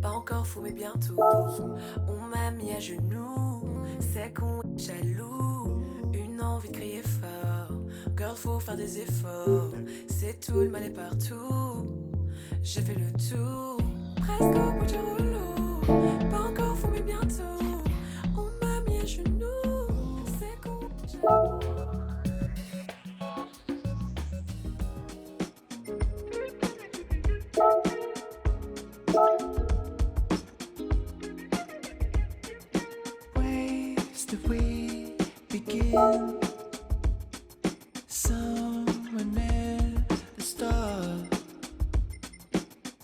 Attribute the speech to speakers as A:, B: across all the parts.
A: Pas encore fou mais bientôt. On m'a mis à genoux. C'est qu'on est jaloux. Une envie de crier fort. Girl, faut faire des efforts. C'est tout, le mal est partout. J'ai fait le tour. Presque au bout du rouleau. Pas encore fou mais bientôt. On m'a mis à genoux. C'est qu'on est jaloux.
B: Ways that we begin. Somewhere near the start.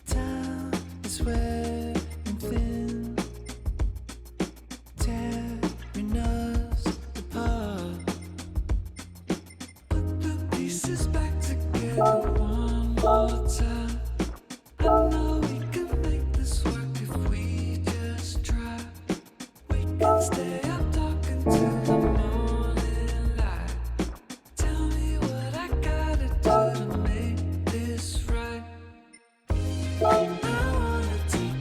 B: Time is wearing thin, tearing us apart. Put the pieces back together one more time. I know we can make this work if we just try. We can stay up talking till the morning light. Tell me what I gotta do to make this right. I wanna take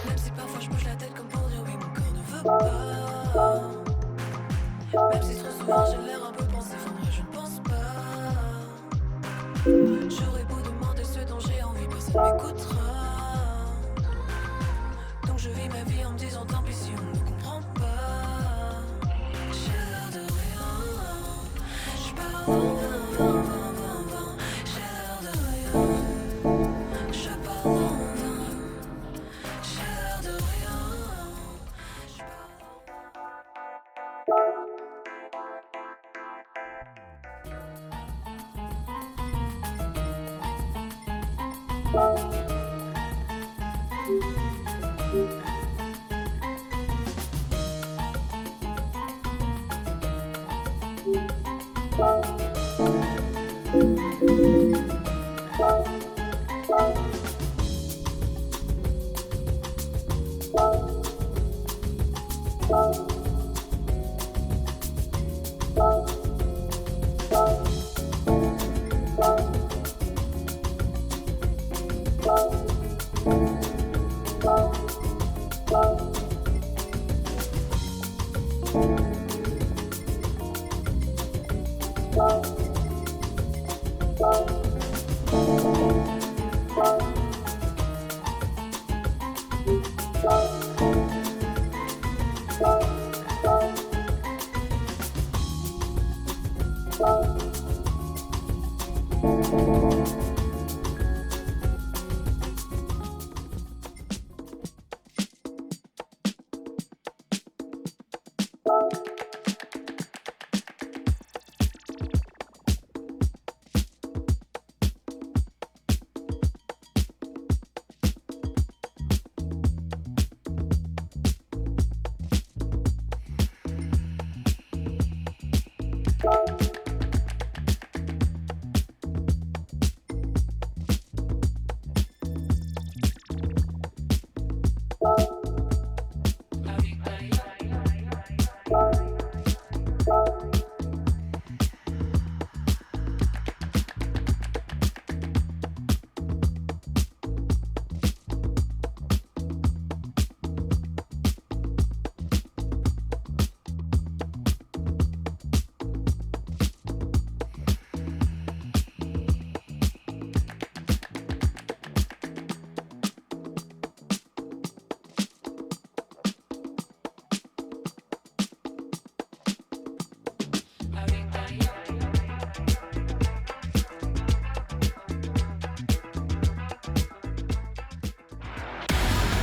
A: Même si parfois je bouge la tête comme pour dire oui, mon corps ne veut pas. Même si trop souvent j'ai l'air un peu pensif, en vrai je ne pense pas. J'aurais beau demander ce dont j'ai envie, personne m'écoutera. Donc je vis ma vie en me disant tant pis si on ne comprend pas. J'ai l'air de rien, j'suis pas j'ai l'air de rien, j'suis pas j'ai l'air de rien, j'suis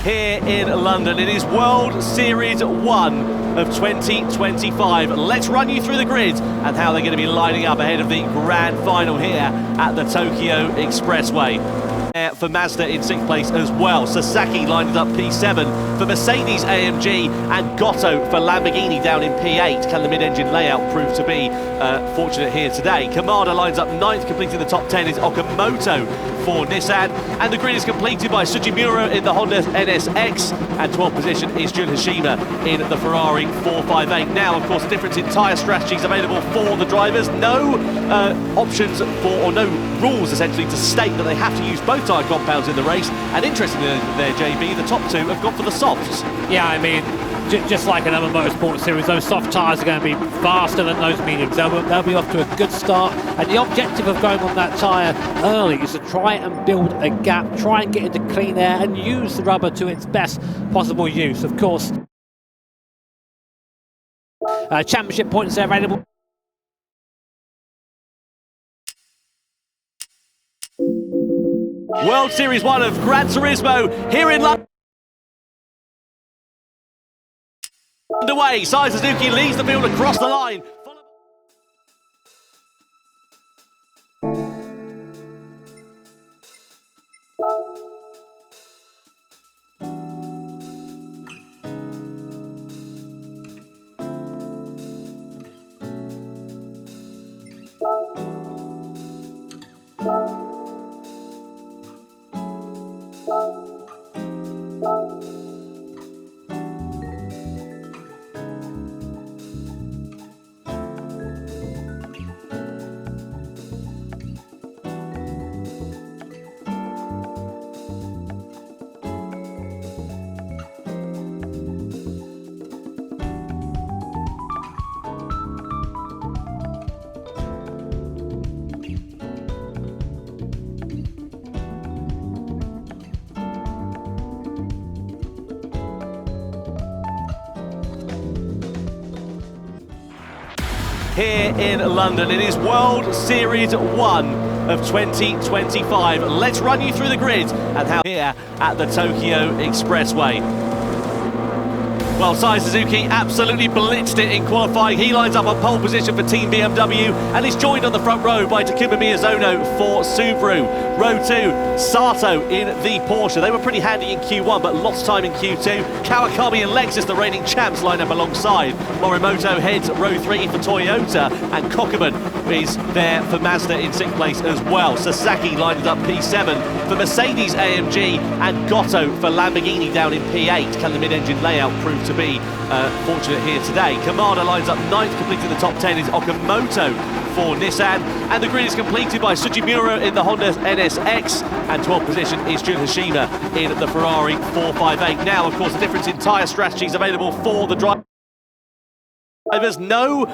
C: here in London. It is World Series 1 of 2025. Let's run you through the grid and how they're going to be lining up ahead of the grand final here at the Tokyo Expressway. For Mazda in 6th place as well. Sasaki lines up P7 for Mercedes AMG, and Gotto for Lamborghini down in P8. Can the mid-engine layout prove to be fortunate here today? Kamada lines up 9th, completing the top 10 is Okamoto for Nissan, and the grid is completed by Sugimura in the Honda NSX, and 12th position is Jun Hashima in the Ferrari 458. Now, of course, different in tyre strategies available for the drivers. No options for, or no rules essentially to state that they have to use both tyre compounds in the race, and interestingly there, JB, the top two have gone for the softs.
D: Yeah, I mean, just like another motorsport series, those soft tyres are going to be faster than those mediums. They'll be off to a good start, and the objective of going on that tyre early is to try and build a gap, try and get into clean air and use the rubber to its best possible use. Of course, championship points are available.
C: World Series 1 of Gran Turismo here in London. Underway, Sai Suzuki leads the field across the line. Here in London, it is World Series 1 of 2025. Let's run you through the grid and how here at the Tokyo Expressway. Well, Sai Suzuki absolutely blitzed it in qualifying. He lines up on pole position for Team BMW and is joined on the front row by Takuma Miyazono for Subaru. Row 2, Sato in the Porsche. They were pretty handy in Q1 but lost time in Q2. Kawakami and Lexus, the reigning champs, line up alongside. Morimoto heads row 3 for Toyota, and Kokkoman is there for Mazda in 6th place as well. Sasaki lines up P7 for Mercedes AMG, and Gotto for Lamborghini down in P8. Can the mid-engine layout prove to be fortunate here today? Kamada lines up 9th, completing the top 10 is Okamoto for Nissan, and the grid is completed by Sugimura in the Honda NSX, and 12th position is Jun Hashima in the Ferrari 458. Now, of course, the difference in tyre strategies available for the drivers. There's no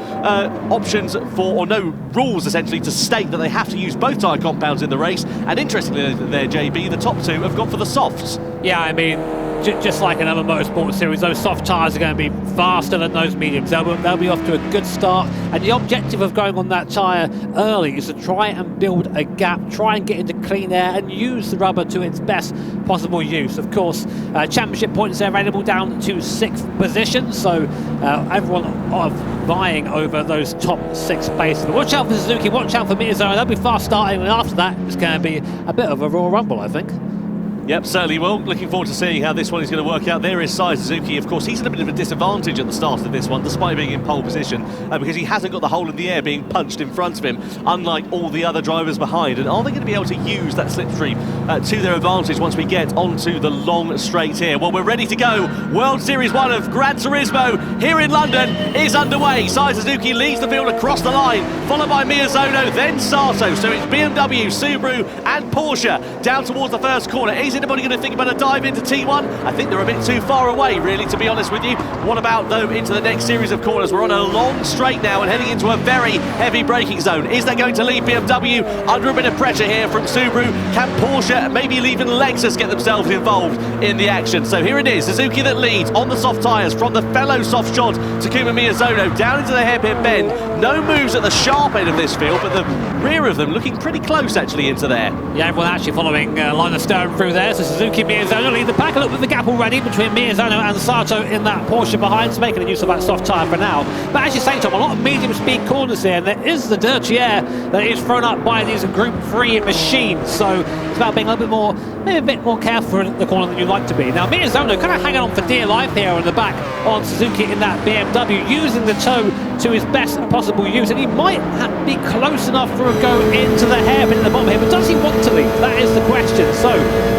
C: options for, or no rules essentially to state that they have to use both tyre compounds in the race, and interestingly there, JB, the top two have gone for the softs.
D: Yeah, I mean, just like another motorsport series, those soft tyres are going to be faster than those mediums. They'll be off to a good start, and the objective of going on that tyre early is to try and build a gap, try and get into clean air and use the rubber to its best possible use. Of course, championship points are available down to 6th position, so everyone vying over those top 6 places. But watch out for Suzuki, watch out for Miyazono. They'll be fast starting, and after that it's going to be a bit of a Royal Rumble, I think.
C: Yep, certainly will. Looking forward to seeing how this one is going to work out. There is Sai Suzuki. Of course, he's at a bit of a disadvantage at the start of this one, despite being in pole position, because he hasn't got the hole in the air being punched in front of him, unlike all the other drivers behind. And are they going to be able to use that slipstream to their advantage once we get onto the long straight here? Well, we're ready to go. World Series 1 of Gran Turismo here in London is underway. Sai Suzuki leads the field across the line, followed by Miyazono, then Sato. So it's BMW, Subaru and Porsche down towards the first corner. Is anybody going to think about a dive into T1? I think they're a bit too far away, really, to be honest with you. What about, though, into the next series of corners? We're on a long straight now and heading into a very heavy braking zone. Is that going to leave BMW under a bit of pressure here from Subaru? Can Porsche, maybe even Lexus, get themselves involved in the action? So here it is, Suzuki that leads on the soft tyres from the fellow soft shod Takuma Miyazono down into the hairpin bend. No moves at the sharp end of this field, but the rear of them looking pretty close, actually, into there.
D: Yeah, everyone actually following line of steering through there. there. So Suzuki Miyazono lead the pack. A little bit of the gap already between Miyazono and Sato in that Porsche behind, so making use of that soft tyre for now. But as you say, Tom, a lot of medium speed corners here, and there is the dirty air that is thrown up by these Group 3 machines. So it's about being a little bit more, maybe a bit more careful in the corner than you'd like to be. Now Miyazono kind of hanging on for dear life here on the back on Suzuki in that BMW, using the toe to his best possible use, and he might be close enough for a go into the hairpin at the bottom here, but does he want to leave? That is the question. So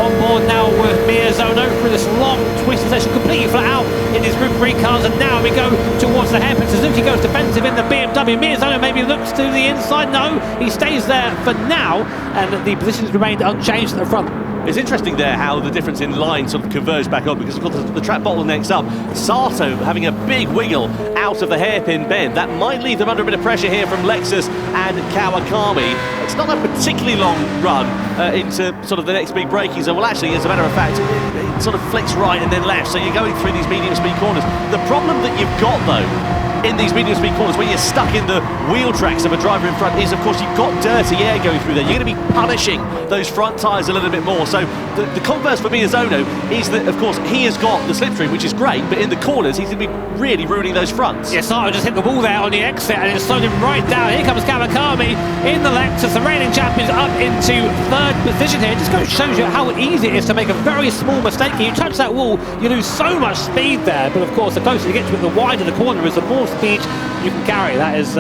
D: on board now with Miyazono through this long twisted session, completely flat out in his Group 3 cars, and now we go towards the hairpin. Suzuki goes defensive in the BMW. Miyazono maybe looks to the inside. No, he stays there for now, and the positions remained unchanged at the front.
C: It's interesting there how the difference in line sort of converged back up, because of course the track bottlenecks up. Sato having a big wiggle out of the hairpin bend. That might leave them under a bit of pressure here from Lexus and Kawakami. It's not a particularly long run into sort of the next big braking zone. Well, actually, as a matter of fact, it sort of flicks right and then left, so you're going through these medium speed corners. The problem that you've got though in these medium speed corners, when you're stuck in the wheel tracks of a driver in front, is of course you've got dirty air going through there. You're going to be punishing those front tyres a little bit more. So the converse for Miyazono is that of course he has got the slipstream, which is great, but in the corners he's going to be really ruining those fronts.
D: Yeah, Sato just hit the wall there on the exit, and it's slowed him right down. Here comes Kawakami in the Lexus. The reigning champions up into third position here. It just shows you how easy it is to make a very small mistake. You touch that wall, you lose so much speed there, but of course the closer you get to it, the wider the corner is, the more speed you can carry. That is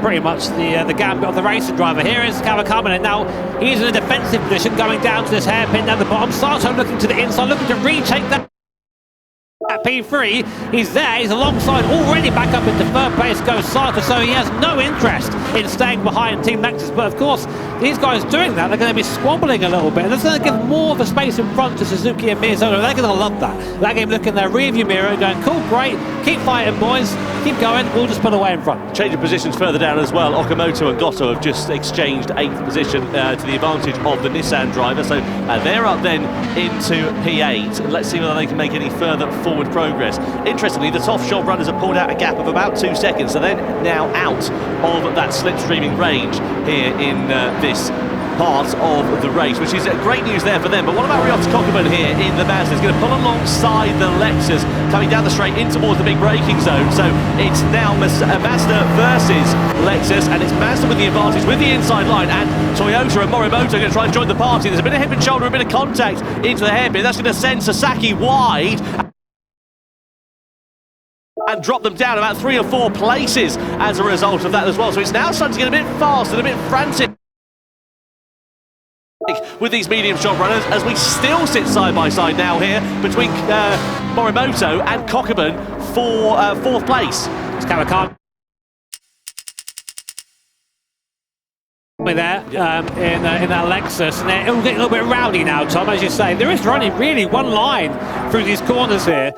D: pretty much the gambit of the racing driver. Here is Kawakami, and now he's in a defensive position going down to this hairpin down the bottom. Sato looking to the inside, looking to retake that P3. He's there, he's alongside, already back up into third place goes Sato, so he has no interest in staying behind Team Lexus. But of course, these guys doing that, they're going to be squabbling a little bit, and that's going to give more of a space in front to Suzuki and Miyazono. They're going to love that. That game looking in their rearview mirror going, cool, great, keep fighting boys, keep going, we'll just put away in front.
C: Change of positions further down as well. Okamoto and Goto have just exchanged 8th position to the advantage of the Nissan driver, so they're up then into P8. Let's see whether they can make any further forward progress. Interestingly, the Toff Shop runners have pulled out a gap of about 2 seconds, so they're now out of that slipstreaming range here in this part of the race, which is great news there for them. But what about Ryota Kokubun here in the Mazda? He's going to pull alongside the Lexus, coming down the straight in towards the big braking zone. So it's now Mazda versus Lexus, and it's Mazda with the advantage with the inside line, and Toyota and Morimoto going to try and join the party. There's a bit of hip and shoulder, a bit of contact into the hairpin. That's going to send Sasaki wide and drop them down about 3 or 4 places as a result of that as well. So it's now starting to get a bit fast and a bit frantic with these medium shot runners, as we still sit side by side now here between Morimoto and Kokubun for 4th place.
D: It's Kawakami there in that Lexus, and it'll get a little bit rowdy now, Tom, as you say. There is running really one line through these corners here.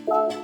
B: Bye.